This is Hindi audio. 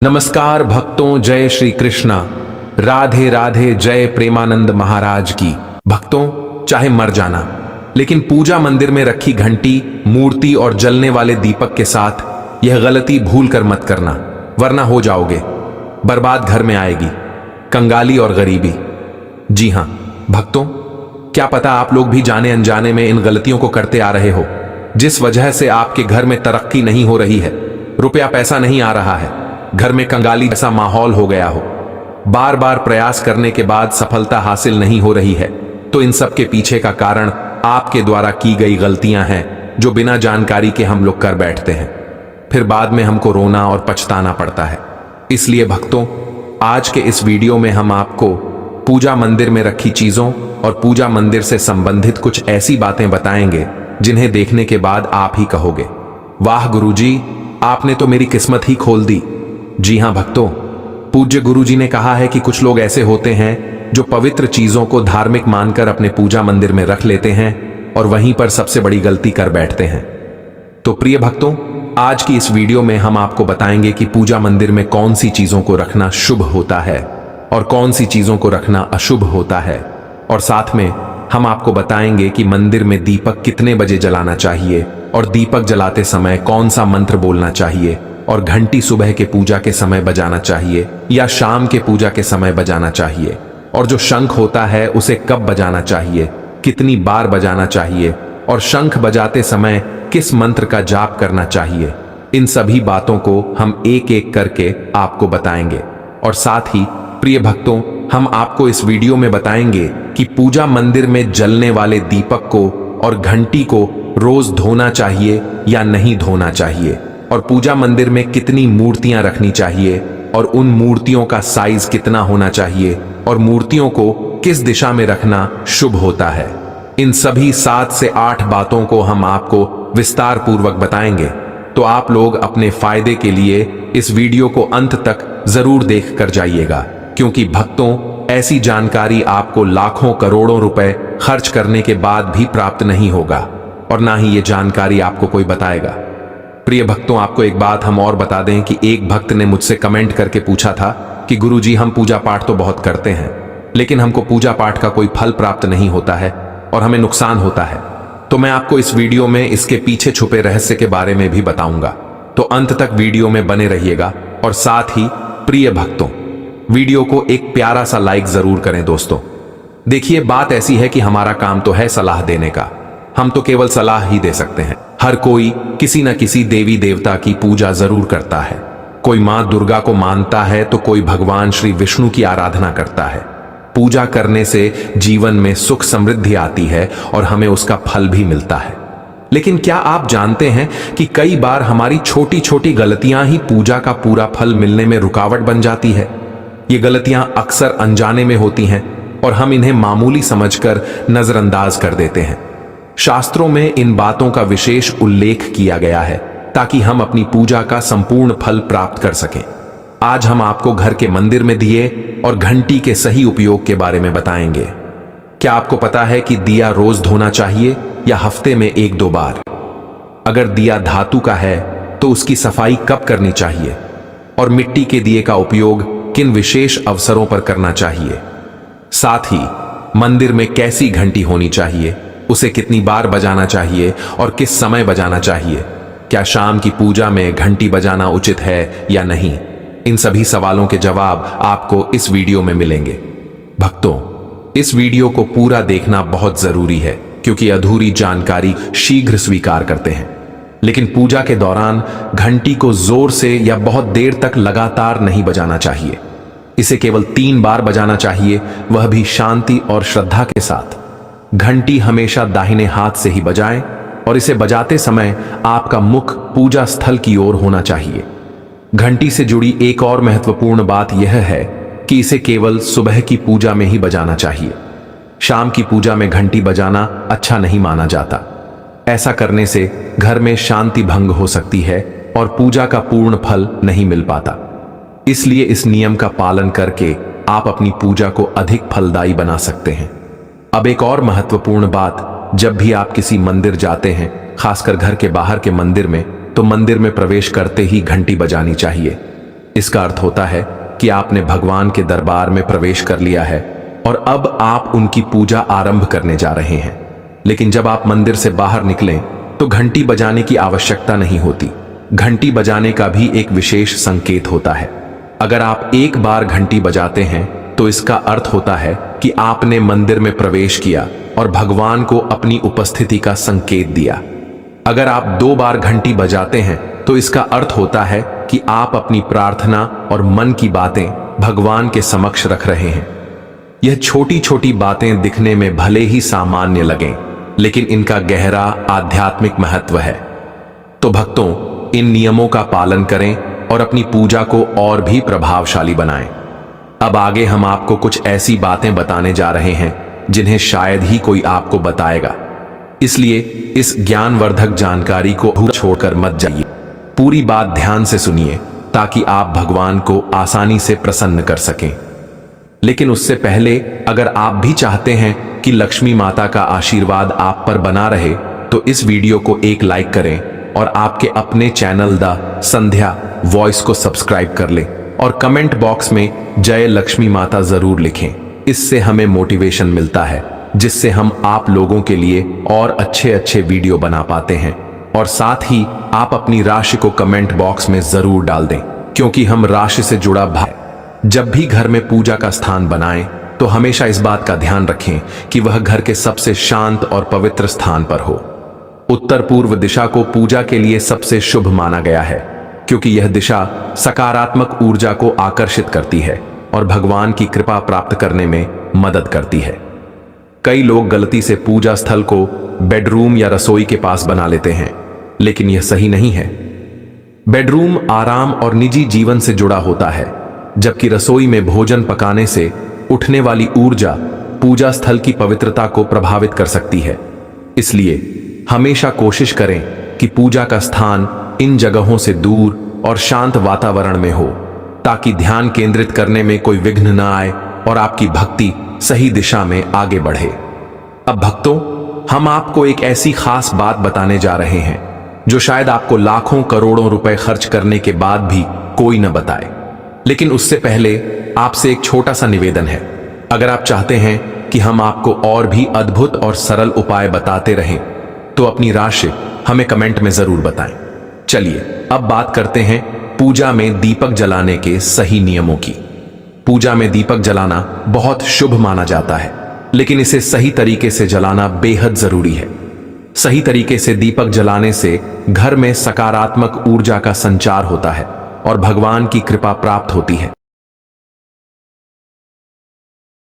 नमस्कार भक्तों, जय श्री कृष्णा। राधे राधे। जय प्रेमानंद महाराज की। भक्तों, चाहे मर जाना, लेकिन पूजा मंदिर में रखी घंटी, मूर्ति और जलने वाले दीपक के साथ यह गलती भूल कर मत करना, वरना हो जाओगे बर्बाद। घर में आएगी कंगाली और गरीबी। जी हां भक्तों, क्या पता आप लोग भी जाने अनजाने में इन गलतियों को करते आ रहे हो, जिस वजह से आपके घर में तरक्की नहीं हो रही है, रुपया पैसा नहीं आ रहा है, घर में कंगाली जैसा माहौल हो गया हो, बार बार प्रयास करने के बाद सफलता हासिल नहीं हो रही है। तो इन सब के पीछे का कारण आपके द्वारा की गई गलतियां हैं, जो बिना जानकारी के हम लोग कर बैठते हैं, फिर बाद में हमको रोना और पछताना पड़ता है। इसलिए भक्तों, आज के इस वीडियो में हम आपको पूजा मंदिर में रखी चीजों और पूजा मंदिर से संबंधित कुछ ऐसी बातें बताएंगे जिन्हें देखने के बाद आप ही कहोगे, वाह गुरुजी, आपने तो मेरी किस्मत ही खोल दी। जी हां भक्तों, पूज्य गुरुजी ने कहा है कि कुछ लोग ऐसे होते हैं जो पवित्र चीजों को धार्मिक मानकर अपने पूजा मंदिर में रख लेते हैं और वहीं पर सबसे बड़ी गलती कर बैठते हैं। तो प्रिय भक्तों, आज की इस वीडियो में हम आपको बताएंगे कि पूजा मंदिर में कौन सी चीजों को रखना शुभ होता है और कौन सी चीजों को रखना अशुभ होता है, और साथ में हम आपको बताएंगे कि मंदिर में दीपक कितने बजे जलाना चाहिए और दीपक जलाते समय कौन सा मंत्र बोलना चाहिए, और घंटी सुबह के पूजा के समय बजाना चाहिए या शाम के पूजा के समय बजाना चाहिए, और जो शंख होता है उसे कब बजाना चाहिए, कितनी बार बजाना चाहिए, और शंख बजाते समय किस मंत्र का जाप करना चाहिए। इन सभी बातों को हम एक एक करके आपको बताएंगे। और साथ ही प्रिय भक्तों, हम आपको इस वीडियो में बताएंगे कि पूजा मंदिर में जलने वाले दीपक को और घंटी को रोज धोना चाहिए या नहीं धोना चाहिए, और पूजा मंदिर में कितनी मूर्तियां रखनी चाहिए और उन मूर्तियों का साइज कितना होना चाहिए, और मूर्तियों को किस दिशा में रखना शुभ होता है। इन सभी 7 से 8 बातों को हम आपको विस्तार पूर्वक बताएंगे। तो आप लोग अपने फायदे के लिए इस वीडियो को अंत तक जरूर देख कर जाइएगा, क्योंकि भक्तों, ऐसी जानकारी आपको लाखों करोड़ों रुपए खर्च करने के बाद भी प्राप्त नहीं होगा, और ना ही ये जानकारी आपको कोई बताएगा। प्रिय भक्तों, आपको एक बात हम और बता दें कि एक भक्त ने मुझसे कमेंट करके पूछा था कि गुरुजी, हम पूजा पाठ तो बहुत करते हैं, लेकिन हमको पूजा पाठ का कोई फल प्राप्त नहीं होता है और हमें नुकसान होता है। तो मैं आपको इस वीडियो में इसके पीछे छुपे रहस्य के बारे में भी बताऊंगा। तो अंत तक वीडियो में बने रहिएगा। और साथ ही प्रिय भक्तों, वीडियो को एक प्यारा सा लाइक जरूर करें। दोस्तों देखिए, बात ऐसी है कि हमारा काम तो है सलाह देने का, हम तो केवल सलाह ही दे सकते हैं। हर कोई किसी न किसी देवी देवता की पूजा जरूर करता है। कोई मां दुर्गा को मानता है तो कोई भगवान श्री विष्णु की आराधना करता है। पूजा करने से जीवन में सुख समृद्धि आती है और हमें उसका फल भी मिलता है। लेकिन क्या आप जानते हैं कि कई बार हमारी छोटी छोटी गलतियां ही पूजा का पूरा फल मिलने में रुकावट बन जाती है। ये गलतियां अक्सर अनजाने में होती हैं और हम इन्हें मामूली समझकर नजरअंदाज कर देते हैं। शास्त्रों में इन बातों का विशेष उल्लेख किया गया है ताकि हम अपनी पूजा का संपूर्ण फल प्राप्त कर सकें। आज हम आपको घर के मंदिर में दिए और घंटी के सही उपयोग के बारे में बताएंगे। क्या आपको पता है कि दिया रोज धोना चाहिए या हफ्ते में 1-2 बार? अगर दिया धातु का है तो उसकी सफाई कब करनी चाहिए, और मिट्टी के दिए का उपयोग किन विशेष अवसरों पर करना चाहिए? साथ ही मंदिर में कैसी घंटी होनी चाहिए, उसे कितनी बार बजाना चाहिए और किस समय बजाना चाहिए? क्या शाम की पूजा में घंटी बजाना उचित है या नहीं? इन सभी सवालों के जवाब आपको इस वीडियो में मिलेंगे। भक्तों, इस वीडियो को पूरा देखना बहुत जरूरी है, क्योंकि अधूरी जानकारी शीघ्र स्वीकार करते हैं। लेकिन पूजा के दौरान घंटी को जोर से या बहुत देर तक लगातार नहीं बजाना चाहिए। इसे केवल 3 बार बजाना चाहिए, वह भी शांति और श्रद्धा के साथ। घंटी हमेशा दाहिने हाथ से ही बजाएं और इसे बजाते समय आपका मुख पूजा स्थल की ओर होना चाहिए। घंटी से जुड़ी एक और महत्वपूर्ण बात यह है कि इसे केवल सुबह की पूजा में ही बजाना चाहिए। शाम की पूजा में घंटी बजाना अच्छा नहीं माना जाता। ऐसा करने से घर में शांति भंग हो सकती है और पूजा का पूर्ण फल नहीं मिल पाता। इसलिए इस नियम का पालन करके आप अपनी पूजा को अधिक फलदायी बना सकते हैं। अब एक और महत्वपूर्ण बात, जब भी आप किसी मंदिर जाते हैं, खासकर घर के बाहर के मंदिर में, तो मंदिर में प्रवेश करते ही घंटी बजानी चाहिए। इसका अर्थ होता है कि आपने भगवान के दरबार में प्रवेश कर लिया है और अब आप उनकी पूजा आरंभ करने जा रहे हैं। लेकिन जब आप मंदिर से बाहर निकलें तो घंटी बजाने की आवश्यकता नहीं होती। घंटी बजाने का भी एक विशेष संकेत होता है। अगर आप एक बार घंटी बजाते हैं तो इसका अर्थ होता है कि आपने मंदिर में प्रवेश किया और भगवान को अपनी उपस्थिति का संकेत दिया। अगर आप 2 बार घंटी बजाते हैं तो इसका अर्थ होता है कि आप अपनी प्रार्थना और मन की बातें भगवान के समक्ष रख रहे हैं। यह छोटी छोटी बातें दिखने में भले ही सामान्य लगें, लेकिन इनका गहरा आध्यात्मिक महत्व है। तो भक्तों, इन नियमों का पालन करें और अपनी पूजा को और भी प्रभावशाली बनाएं। अब आगे हम आपको कुछ ऐसी बातें बताने जा रहे हैं जिन्हें शायद ही कोई आपको बताएगा, इसलिए इस ज्ञानवर्धक जानकारी को छोड़कर मत जाइए। पूरी बात ध्यान से सुनिए ताकि आप भगवान को आसानी से प्रसन्न कर सकें। लेकिन उससे पहले अगर आप भी चाहते हैं कि लक्ष्मी माता का आशीर्वाद आप पर बना रहे तो इस वीडियो को एक लाइक करें और आपके अपने चैनल द संध्या वॉइस को सब्सक्राइब कर लें और कमेंट बॉक्स में जय लक्ष्मी माता जरूर लिखें। इससे हमें मोटिवेशन मिलता है, जिससे हम आप लोगों के लिए और अच्छे वीडियो बना पाते हैं। और साथ ही आप अपनी राशि को कमेंट बॉक्स में जरूर डाल दें, क्योंकि हम राशि से जुड़ा भाव जब भी घर में पूजा का स्थान बनाएं तो हमेशा इस बात का ध्यान रखें कि वह घर के सबसे शांत और पवित्र स्थान पर हो। उत्तर पूर्व दिशा को पूजा के लिए सबसे शुभ माना गया है, क्योंकि यह दिशा सकारात्मक ऊर्जा को आकर्षित करती है और भगवान की कृपा प्राप्त करने में मदद करती है। कई लोग गलती से पूजा स्थल को बेडरूम या रसोई के पास बना लेते हैं, लेकिन यह सही नहीं है। बेडरूम आराम और निजी जीवन से जुड़ा होता है, जबकि रसोई में भोजन पकाने से उठने वाली ऊर्जा पूजा स्थल की पवित्रता को प्रभावित कर सकती है। इसलिए हमेशा कोशिश करें कि पूजा का स्थान इन जगहों से दूर और शांत वातावरण में हो, ताकि ध्यान केंद्रित करने में कोई विघ्न न आए और आपकी भक्ति सही दिशा में आगे बढ़े। अब भक्तों, हम आपको एक ऐसी खास बात बताने जा रहे हैं जो शायद आपको लाखों करोड़ों रुपए खर्च करने के बाद भी कोई न बताए। लेकिन उससे पहले आपसे एक छोटा सा निवेदन है। अगर आप चाहते हैं कि हम आपको और भी अद्भुत और सरल उपाय बताते रहें तो अपनी राशि हमें कमेंट में जरूर बताएं। चलिए अब बात करते हैं पूजा में दीपक जलाने के सही नियमों की। पूजा में दीपक जलाना बहुत शुभ माना जाता है, लेकिन इसे सही तरीके से जलाना बेहद जरूरी है। सही तरीके से दीपक जलाने से घर में सकारात्मक ऊर्जा का संचार होता है और भगवान की कृपा प्राप्त होती है।